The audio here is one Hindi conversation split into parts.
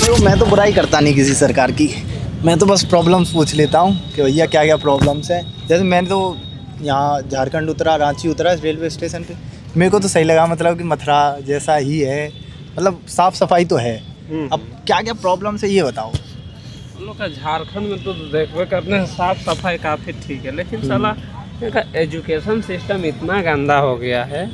देखो मैं तो बुराई करता नहीं किसी सरकार की, मैं तो बस प्रॉब्लम्स पूछ लेता हूँ कि भैया क्या क्या प्रॉब्लम्स हैं। जैसे मैंने तो यहाँ झारखंड उतरा, रांची उतरा रेलवे स्टेशन पे, मेरे को तो सही लगा, मतलब कि मथुरा जैसा ही है, मतलब साफ़ सफाई तो है। अब क्या क्या प्रॉब्लम्स है ये बताओ। हम लोग का झारखंड में तो देखबे करने से साफ सफाई काफ़ी ठीक है, लेकिन साला इनका एजुकेशन सिस्टम इतना गंदा हो गया है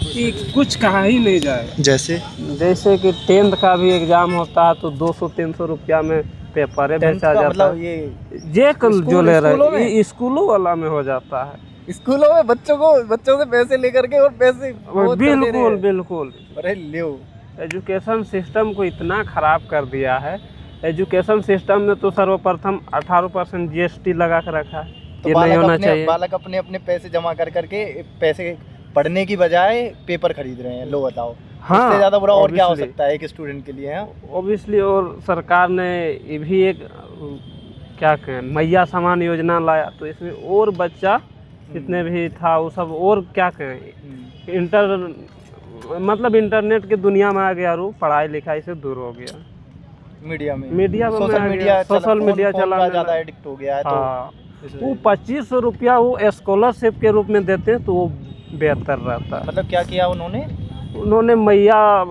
कि कुछ कहा ही नहीं जाए। जैसे कि 10th का भी एग्जाम होता है तो 200-300 रुपया में पेपर है बेचा जाता मतलब है। ये जो ले स्कूलों में? रहे स्कूलों वाला में हो जाता है। स्कूलों में बच्चों से पैसे लेकर के और पैसे बिल्कुल बिल्कुल। अरे लो, एजुकेशन सिस्टम को इतना ख़राब कर दिया है। एजुकेशन सिस्टम में तो सर्वप्रथम 18% GST लगा कर रखा है। तो ये नहीं होना चाहिए। बालक अपने अपने पैसे जमा कर करके पैसे पढ़ने की बजाय पेपर खरीद रहे हैं, लो बताओ। हाँ, इससे ज़्यादा बुरा और क्या हो सकता है एक स्टूडेंट के लिए। ओबियसली। और सरकार ने ये भी एक क्या कहें मैया समान योजना लाया, तो इसमें और बच्चा जितने भी था वो सब और क्या कहें मतलब इंटरनेट की दुनिया में आ गया, रू पढ़ाई लिखाई से दूर हो गया। मीडिया सोशल मीडिया चलाने ज़्यादा एडिक्ट हो गया है। हाँ, वो 2500 रुपया वो स्कॉलरशिप के रूप में देते हैं तो वो बेहतर रहता है। मतलब क्या किया उन्होंने मैया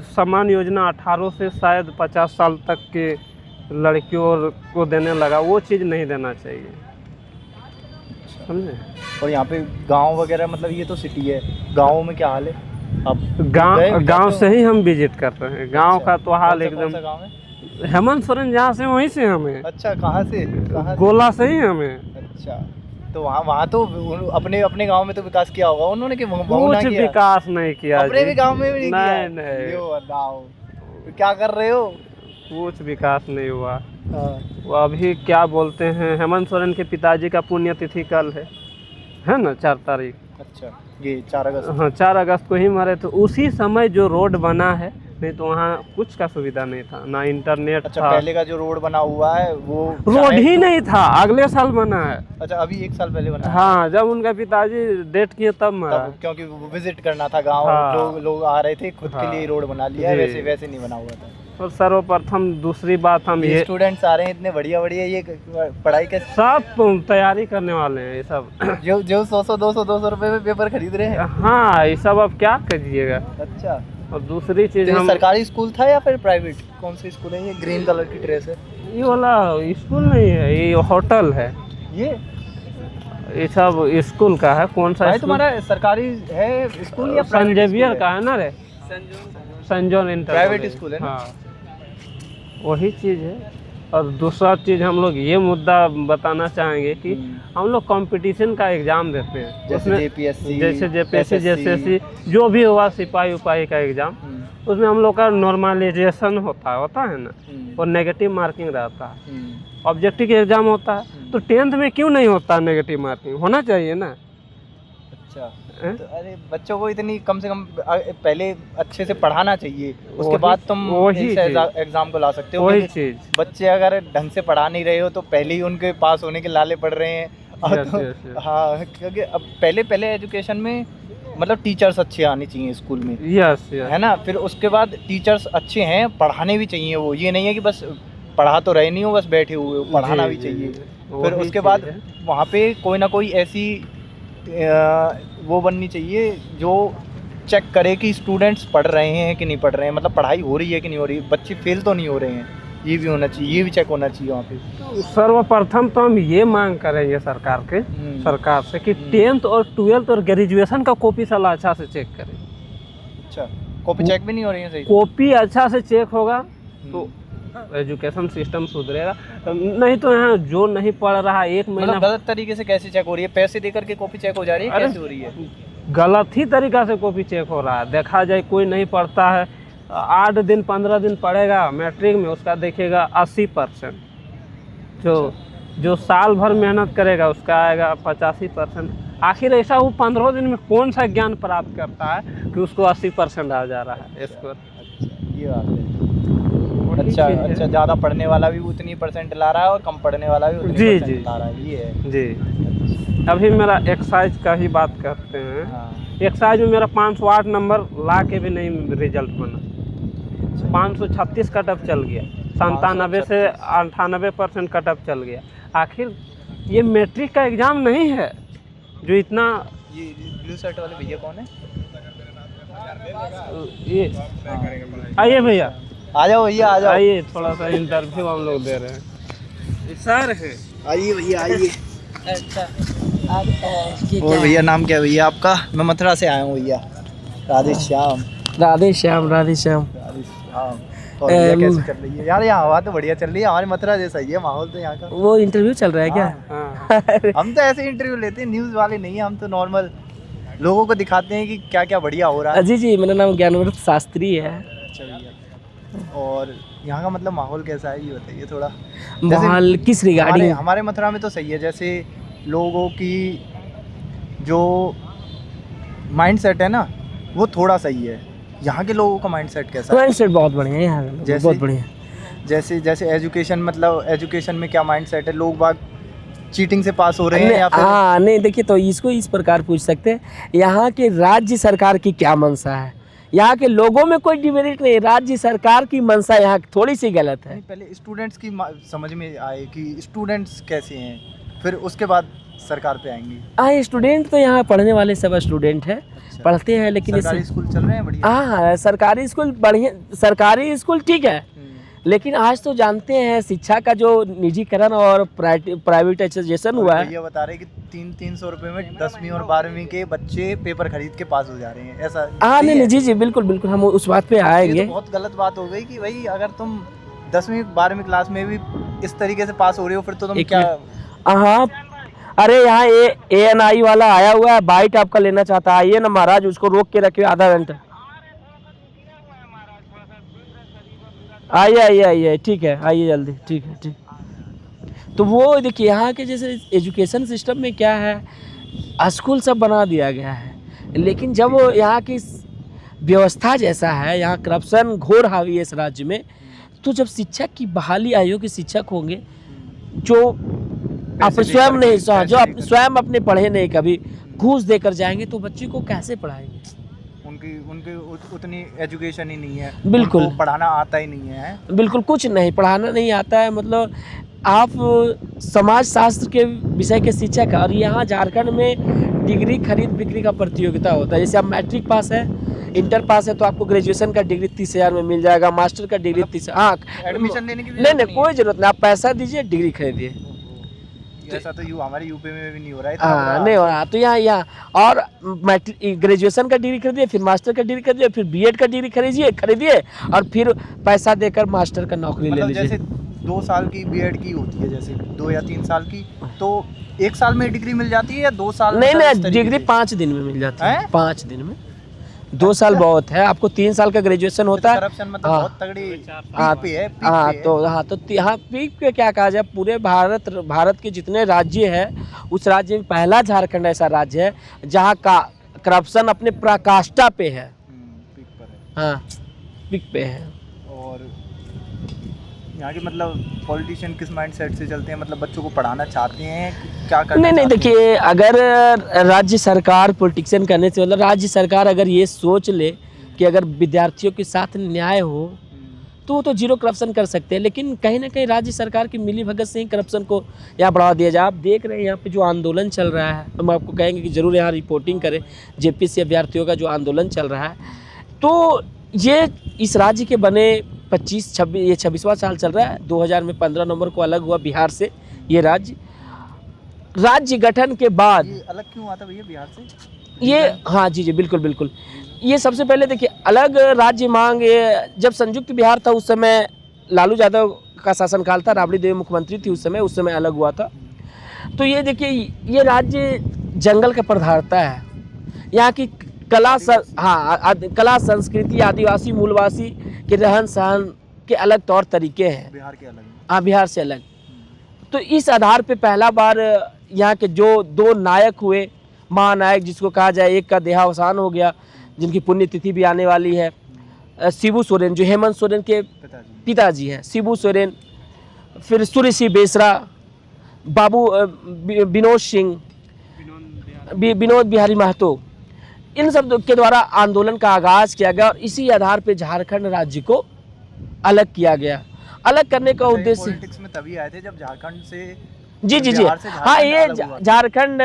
समान योजना 18 से शायद 50 साल तक के लड़कियों को देने लगा, वो चीज़ नहीं देना चाहिए, समझे। और यहाँ पे गांव वगैरह, मतलब ये तो सिटी है, गाँव में क्या हाल है? अब गांव से ही हम विजिट कर रहे हैं। गांव का तो हाल एकदम, हेमंत सोरेन जहाँ से वहीं से हमें। अच्छा, कहाँ से? गोला से ही हमें। अच्छा, तो वहाँ तो अपने गांव में तो विकास किया होगा उन्होंने कि कुछ विकास नहीं किया। अपने भी गांव में भी नहीं। यो बताओ क्या कर रहे हो? कुछ विकास नहीं हुआ। वो अभी क्या बोलते हैं, हेमंत सोरेन के पिताजी का पुण्यतिथि कल है ना, 4 तारीख। अच्छा, ये 4 अगस्त। हाँ, 4 अगस्त को ही मरे। तो उसी समय जो रोड बना है, नहीं तो वहाँ कुछ का सुविधा नहीं था, ना इंटरनेट था। पहले का जो रोड बना हुआ है वो रोड ही नहीं था, अगले साल बना है। अच्छा, अभी 1 साल पहले बना। हाँ, जब उनका पिताजी डेट किए तब मरा। क्योंकि वो विजिट करना था गाँव। हाँ। लोग आ रहे थे, खुद के लिए रोड बना लिया, वैसे नहीं बना हुआ था। और सर्वप्रथम दूसरी बात, हम ये स्टूडेंट्स आ रहे हैं इतने बढ़िया ये पढ़ाई के सब तैयारी करने वाले हैं ये सब जो 100-200 रुपए में पेपर खरीद रहे हैं। हाँ, ये सब अब क्या करिएगा। अच्छा, और दूसरी चीज, हम सरकारी स्कूल था या फिर प्राइवेट? कौन सी स्कूल है? ये ग्रीन कलर की ड्रेस है, ये वाला स्कूल नहीं है, ये होटल है। ये सब स्कूल का है। कौन सा तुम्हारा सरकारी है स्कूल या सेंट जेवियर का है ना रे? Saint John inter private school है ना? हाँ, वही चीज़ है। और दूसरा चीज़ हम लोग ये मुद्दा बताना चाहेंगे कि हम लोग कंपटीशन का एग्ज़ाम देते हैं, जैसे जेपीएससी, SSC, जो भी हुआ, सिपाही उपाही का एग्ज़ाम, उसमें हम लोग का नॉर्मलाइजेशन होता है ना, और नेगेटिव मार्किंग रहता है। ऑब्जेक्टिव एग्ज़ाम होता है, तो 10th में क्यों नहीं होता नेगेटिव मार्किंग? होना चाहिए ना। अच्छा, तो अरे बच्चों को इतनी कम से कम पहले अच्छे से पढ़ाना चाहिए, उसके बाद तुम एग्जाम को ला सकते हो। वही चीज, बच्चे अगर ढंग से पढ़ा नहीं रहे हो तो पहले ही उनके पास होने के लाले पड़ रहे हैं। हाँ, क्योंकि अब पहले एजुकेशन में मतलब टीचर्स अच्छे आने चाहिए स्कूल में। यस, है ना। फिर उसके बाद टीचर्स अच्छे हैं, पढ़ाने भी चाहिए। वो ये नहीं है कि बस पढ़ा तो रहे नहीं हो, बस बैठे हुए हो, पढ़ाना भी चाहिए। फिर उसके बाद वहाँ पे कोई ना कोई ऐसी वो बननी चाहिए जो चेक करे कि स्टूडेंट्स पढ़ रहे हैं कि नहीं पढ़ रहे हैं, मतलब पढ़ाई हो रही है कि नहीं हो रही, बच्चे फेल तो नहीं हो रहे हैं। ये भी होना चाहिए, ये भी चेक होना चाहिए वहाँ पे। सर्वप्रथम तो हम ये मांग करेंगे सरकार से कि 10th और 12th और ग्रेजुएशन का कॉपी साला अच्छा से चेक करें। अच्छा, कॉपी चेक भी नहीं हो रही है सही? कॉपी अच्छा से चेक होगा तो एजुकेशन सिस्टम सुधरेगा। नहीं तो यहाँ जो नहीं पढ़ रहा 1 महीना, गलत तरीके से कैसे चेक हो रही है? पैसे देकर के कॉपी चेक हो जा रही है? कैसे हो रही है? गलत ही तरीका से कॉपी चेक हो रहा है। देखा जाए, कोई नहीं पढ़ता है, 8 दिन 15 दिन पढ़ेगा मैट्रिक में, उसका देखेगा 80%। जो साल भर मेहनत करेगा उसका आएगा 85%। आखिर ऐसा वो 15 दिन में कौन सा ज्ञान प्राप्त करता है कि उसको 80% आ जा रहा है स्कोर? ये बात है। अच्छा, ज़्यादा पढ़ने वाला भी उतनी % ला रहा है और कम पढ़ने वाला भी उतनी % ला रहा है। ये है जी। अभी मेरा एक्साइज का ही बात करते हैं। हाँ। एक्साइज में मेरा 508 नंबर ला के भी नहीं रिजल्ट बना। 536 कटअप चल गया, 97 से 98% कटअप चल गया। आखिर ये मैट्रिक का एग्ज़ाम नहीं है जो इतना। ये ब्लू शर्ट वाले भैया कौन है? ये आइए भैया, आ जाओ भैया, आ जाओ, आइए, थोड़ा सा इंटरव्यू हम लोग दे रहे हैं। सर है, आइए भैया, आइए। अच्छा और भैया नाम क्या है भैया आपका? मैं मथुरा से आया हूँ भैया। राधे श्याम। राधे श्याम, राधे श्याम। राधे श्याम। और भैया कैसे चल रही है यार? यहाँ हवा तो बढ़िया चल रही है, हमारी मथुरा जैसा ही है माहौल तो यहाँ का। वो इंटरव्यू चल रहा है क्या? हाँ। हम तो ऐसे इंटरव्यू लेते हैं, न्यूज़ वाले नहीं है हम तो, नॉर्मल लोगों को दिखाते हैं कि क्या क्या बढ़िया हो रहा है। जी जी, मेरा नाम ज्ञानव्रत शास्त्री है। अच्छा भैया, और यहाँ का मतलब माहौल कैसा है ये बताइए थोड़ा। माहौल किस रिगार्डिंग? हमारे मथुरा में तो सही है, जैसे लोगों की जो माइंडसेट है ना वो थोड़ा सही है। यहाँ के लोगों का माइंडसेट कैसा है? माइंडसेट बहुत बढ़िया है यहाँ का, जैसे- बहुत बढ़िया। जैसे एजुकेशन, मतलब एजुकेशन में क्या माइंडसेट है? लोग बाग चीटिंग से पास हो रहे हैं या फिर? हाँ नहीं, देखिए तो इसको इस प्रकार पूछ सकते हैं, यहाँ के राज्य सरकार की क्या मंशा है। यहाँ के लोगों में कोई डिमेरिट नहीं, राज्य सरकार की मंशा यहाँ थोड़ी सी गलत है। नहीं, पहले स्टूडेंट्स की समझ में आए कि स्टूडेंट्स कैसे हैं, फिर उसके बाद सरकार पे आएंगे। हाँ, स्टूडेंट तो यहाँ पढ़ने वाले सब स्टूडेंट हैं, अच्छा। पढ़ते हैं, लेकिन सरकारी स्कूल चल रहे हैं बढ़िया? हाँ, सरकारी स्कूल बढ़िया, सरकारी स्कूल ठीक है, लेकिन आज तो जानते हैं शिक्षा का जो निजीकरण और प्राइवेटाइजेशन हुआ है। भैया बता रहे कि 300 रुपए में 10वीं और 12वीं के बच्चे पेपर खरीद के पास हो जा रहे हैं, ऐसा? हाँ नहीं, जी जी, बिल्कुल बिल्कुल, हम उस बात पे ये आएंगे। तो बहुत गलत बात हो गई कि भाई अगर तुम 10वीं 12वीं क्लास में भी इस तरीके से पास हो रहे हो, फिर तो तुम क्या? हाँ, अरे यहाँ ANI वाला आया हुआ है, बाइट आपका लेना चाहता है, आइए ना महाराज, उसको रोक के रखिए आधा घंटा। आइए आइए आइए, ठीक है, आइए जल्दी, ठीक है, ठीक। तो वो देखिए यहाँ के जैसे एजुकेशन सिस्टम में क्या है, स्कूल सब बना दिया गया है, लेकिन जब वो यहाँ की व्यवस्था जैसा है, यहाँ करप्शन घोर हावी है इस राज्य में, तो जब शिक्षक की बहाली आयोग के शिक्षक होंगे जो आप स्वयं नहीं, जो आप स्वयं अपने पढ़े नहीं, कभी घूस देकर जाएंगे, तो बच्चे को कैसे पढ़ाएंगे? उनकी उतनी एजुकेशन ही नहीं है, बिल्कुल। उनको पढ़ाना आता ही नहीं है। बिल्कुल कुछ नहीं, पढ़ाना नहीं आता है, मतलब आप समाज शास्त्र के विषय के शिक्षक हैं, और यहाँ झारखंड में डिग्री खरीद बिक्री का प्रतियोगिता होता है। जैसे आप मैट्रिक पास है, इंटर पास है, तो आपको ग्रेजुएशन का डिग्री 30,000 में मिल जाएगा, मास्टर का डिग्री 30। हाँ, एडमिशन लेने की भी नहीं, कोई जरूरत नहीं, आप पैसा दीजिए, डिग्री खरीदिए। ऐसा तो हमारे यूपी में भी नहीं हो रहा है। हाँ नहीं हो रहा, तो यहाँ और मैट्रिक ग्रेजुएशन का डिग्री खरीदिए, फिर मास्टर का डिग्री खरीदिए, फिर बीएड का डिग्री खरीदिए, और फिर पैसा देकर मास्टर का नौकरी ले लीजिए। जैसे 2 साल की बीएड की होती है, जैसे 2 या 3 साल की, तो 1 साल में डिग्री मिल जाती है या 2 साल? नहीं, डिग्री 5 दिन में मिल जाती है, 5 दिन में। 2 साल बहुत है, आपको 3 साल का ग्रेजुएशन होता है। करप्शन मतलब बहुत तगड़ी हाँ, पीक पे है, पीक हाँ पे है। तो यहाँ पीक पे क्या कहा जाए, पूरे भारत के जितने राज्य है, उस राज्य में पहला झारखंड ऐसा राज्य है जहाँ का करप्शन अपने पराकाष्ठा पे है। पीक पर है। हाँ, पीक पे है। और यहाँ के मतलब पॉलिटिशियन किस माइंडसेट से चलते हैं, मतलब बच्चों को पढ़ाना चाहते हैं, क्या करना नहीं, चाहते हैं? देखिए, अगर राज्य सरकार पॉलिटिशियन करने से, मतलब राज्य सरकार अगर ये सोच ले कि अगर विद्यार्थियों के साथ न्याय हो, तो वो तो जीरो करप्शन कर सकते हैं, लेकिन कहीं ना कहीं राज्य सरकार की मिली भगत से ही करप्शन को यहाँ बढ़ावा दिया जाए। आप देख रहे हैं यहाँ पे जो आंदोलन चल रहा है, हम आपको कहेंगे कि ज़रूर यहाँ रिपोर्टिंग करें। JPC अभ्यर्थियों का जो आंदोलन चल रहा है, तो ये इस राज्य के बने 26वां साल चल रहा है। 2000 में 15 नवंबर को अलग हुआ बिहार से ये राज्य गठन के बाद। ये अलग क्यों आता भैया बिहार से? ये हाँ जी जी, बिल्कुल बिल्कुल। ये सबसे पहले देखिए, अलग राज्य मांग, जब संयुक्त बिहार था उस समय लालू यादव का शासनकाल था, राबड़ी देवी मुख्यमंत्री थी उस समय अलग हुआ था। तो ये देखिए, ये राज्य जंगल का प्रधारता है। यहाँ की कला संस्कृति, आदिवासी मूलवासी के रहन सहन के अलग तौर तरीके हैं, बिहार के अलग। हाँ, बिहार से अलग। तो इस आधार पे पहला बार यहाँ के जो 2 नायक हुए, महानायक जिसको कहा जाए, एक का देहावसान हो गया, जिनकी पुण्यतिथि भी आने वाली है, शिबू सोरेन, जो हेमंत सोरेन के पिताजी हैं, शिबू सोरेन, फिर सूर्य सिंह बेसरा, बाबू विनोद सिंह, विनोद बिहारी महतो, इन सब के द्वारा आंदोलन का आगाज़ किया गया, और इसी आधार पे झारखंड राज्य को अलग किया गया। अलग करने का उद्देश्य, पॉलिटिक्स में तभी आए थे जब झारखंड से, जी जी जी, बिहार से हाँ ये झारखंड अलग हुआ था। झारखंड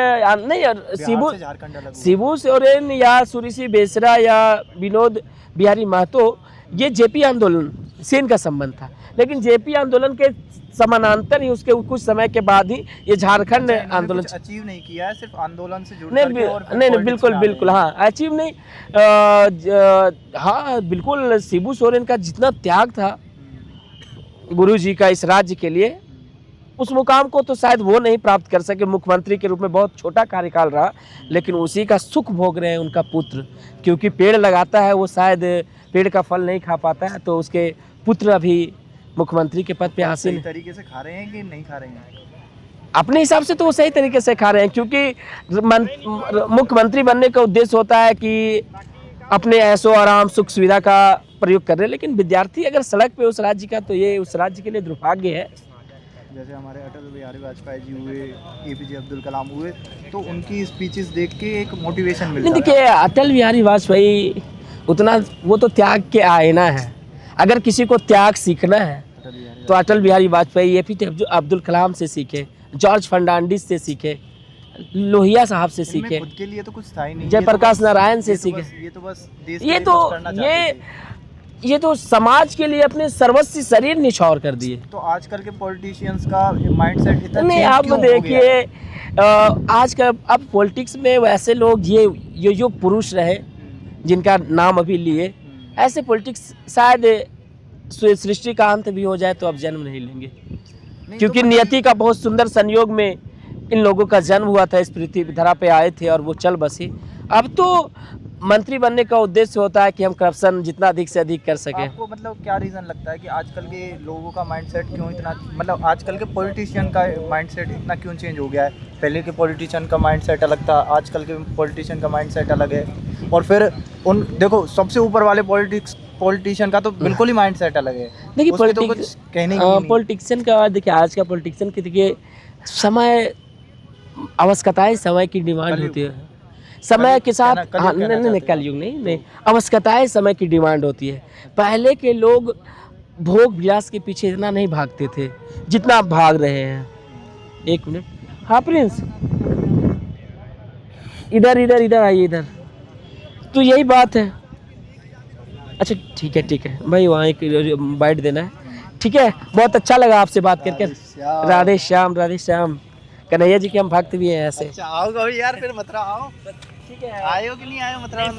नहीं, और बिहार से झारखंड अलग हुआ। शिबू सोरेन या सुरीसी बेसरा या विनोद बिहारी महतो, ये जेपी आंदोलन से इनका संबंध था, लेकिन जेपी आंदोलन के समानांतर ही उसके कुछ समय के बाद ही ये झारखंड आंदोलन अचीव नहीं किया है, सिर्फ आंदोलन से जुड़ नहीं करके और फिर नहीं नहीं, politics बिल्कुल में आ गए। बिल्कुल, हाँ अचीव नहीं, हाँ बिल्कुल, शिबू सोरेन का जितना त्याग था गुरु जी का इस राज्य के लिए, उस मुकाम को तो शायद वो नहीं प्राप्त कर सके। मुख्यमंत्री के रूप में बहुत छोटा कार्यकाल रहा, लेकिन उसी का सुख भोग रहे हैं उनका पुत्र, क्योंकि पेड़ लगाता है वो शायद पेड़ का फल नहीं खा पाता है, तो उसके पुत्र अभी मुख्यमंत्री के पद पे हासिल सही तरीके से खा रहे हैं कि नहीं खा रहे हैं? अपने हिसाब से तो वो सही तरीके से खा रहे हैं, क्योंकि मुख्यमंत्री बनने का उद्देश्य होता है कि अपने ऐशो आराम सुख सुविधा का प्रयोग कर रहे हैं, लेकिन विद्यार्थी अगर सड़क पे उस राज्य का, तो ये उस राज्य के लिए दुर्भाग्य है। जैसे हमारे अटल बिहारी वाजपेयी जी हुए, एपीजे अब्दुल कलाम हुए, तो उनकी स्पीचेस देख के एक मोटिवेशन नहीं, मिलता है। देखिए अटल बिहारी वाजपेयी उतना, वो तो त्याग के आईना है। अगर किसी को त्याग सीखना है तो अटल बिहारी वाजपेयी, एपीजे अब्दुल कलाम से सीखे, जॉर्ज फर्नांडिस से सीखे, लोहिया साहब से इनमें सीखे, खुद के लिए तो कुछ था ही नहीं। जयप्रकाश नारायण से सीखे। ये तो बस देश के ये लिए तो कुछ करना चाहते थे। ये तो समाज के लिए अपने सर्वस्व शरीर निछावर कर दिए। तो आजकल के पॉलिटिशियंस का माइंडसेट इतना नहीं, change आप क्यों हो गया? देखिए आज का, अब पॉलिटिक्स में वैसे लोग, ये जो पुरुष रहे जिनका नाम अभी लिए, ऐसे पॉलिटिक्स शायद सृष्टि का अंत भी हो जाए तो अब जन्म नहीं लेंगे, नहीं, क्योंकि तो नियति का बहुत सुंदर संयोग में इन लोगों का जन्म हुआ था, इस पृथ्वी धरा पे आए थे और वो चल बसे। अब तो मंत्री बनने का उद्देश्य होता है कि हम करप्शन जितना अधिक से अधिक कर सकें। आपको मतलब क्या रीज़न लगता है कि आजकल के लोगों का माइंडसेट क्यों इतना, मतलब आजकल के पॉलिटिशियन का माइंडसेट इतना क्यों चेंज हो गया है? पहले के पॉलिटिशियन का माइंडसेट अलग था, आजकल के पॉलिटिशियन का माइंडसेट अलग है। और फिर उन देखो सबसे ऊपर वाले पॉलिटिशियन का तो बिल्कुल ही माइंडसेट अलग है। देखिए उसके तो कुछ कहने की नहीं। पॉलिटिशियन का, देखिए आज का पॉलिटिशियन की, देखिए समय, आवश्यकताएं समय की डिमांड कलयुग। होती है, समय के साथ, कलयुग हाँ कहना नहीं नहीं, चाहते हो। कलयुग नहीं, आवश्यकताएं समय की डिमांड होती है। पहले के लोग भोग विलास के पीछे इतना नहीं भागते थे जितना आप भाग रहे हैं। एक मिनट, हाँ प्रिंस, इधर इधर इधर आइए इधर। तो यही बात है। अच्छा ठीक है भाई, वहाँ एक बाइट देना है, ठीक है। बहुत अच्छा लगा आपसे बात करके। राधे श्याम, राधे श्याम। कन्हैया जी के हम भक्त भी हैं ऐसे। अच्छा आओ कभी यार, फिर मथुरा आओ। ठीक है, आए हो कि नहीं आए हो मथुरा?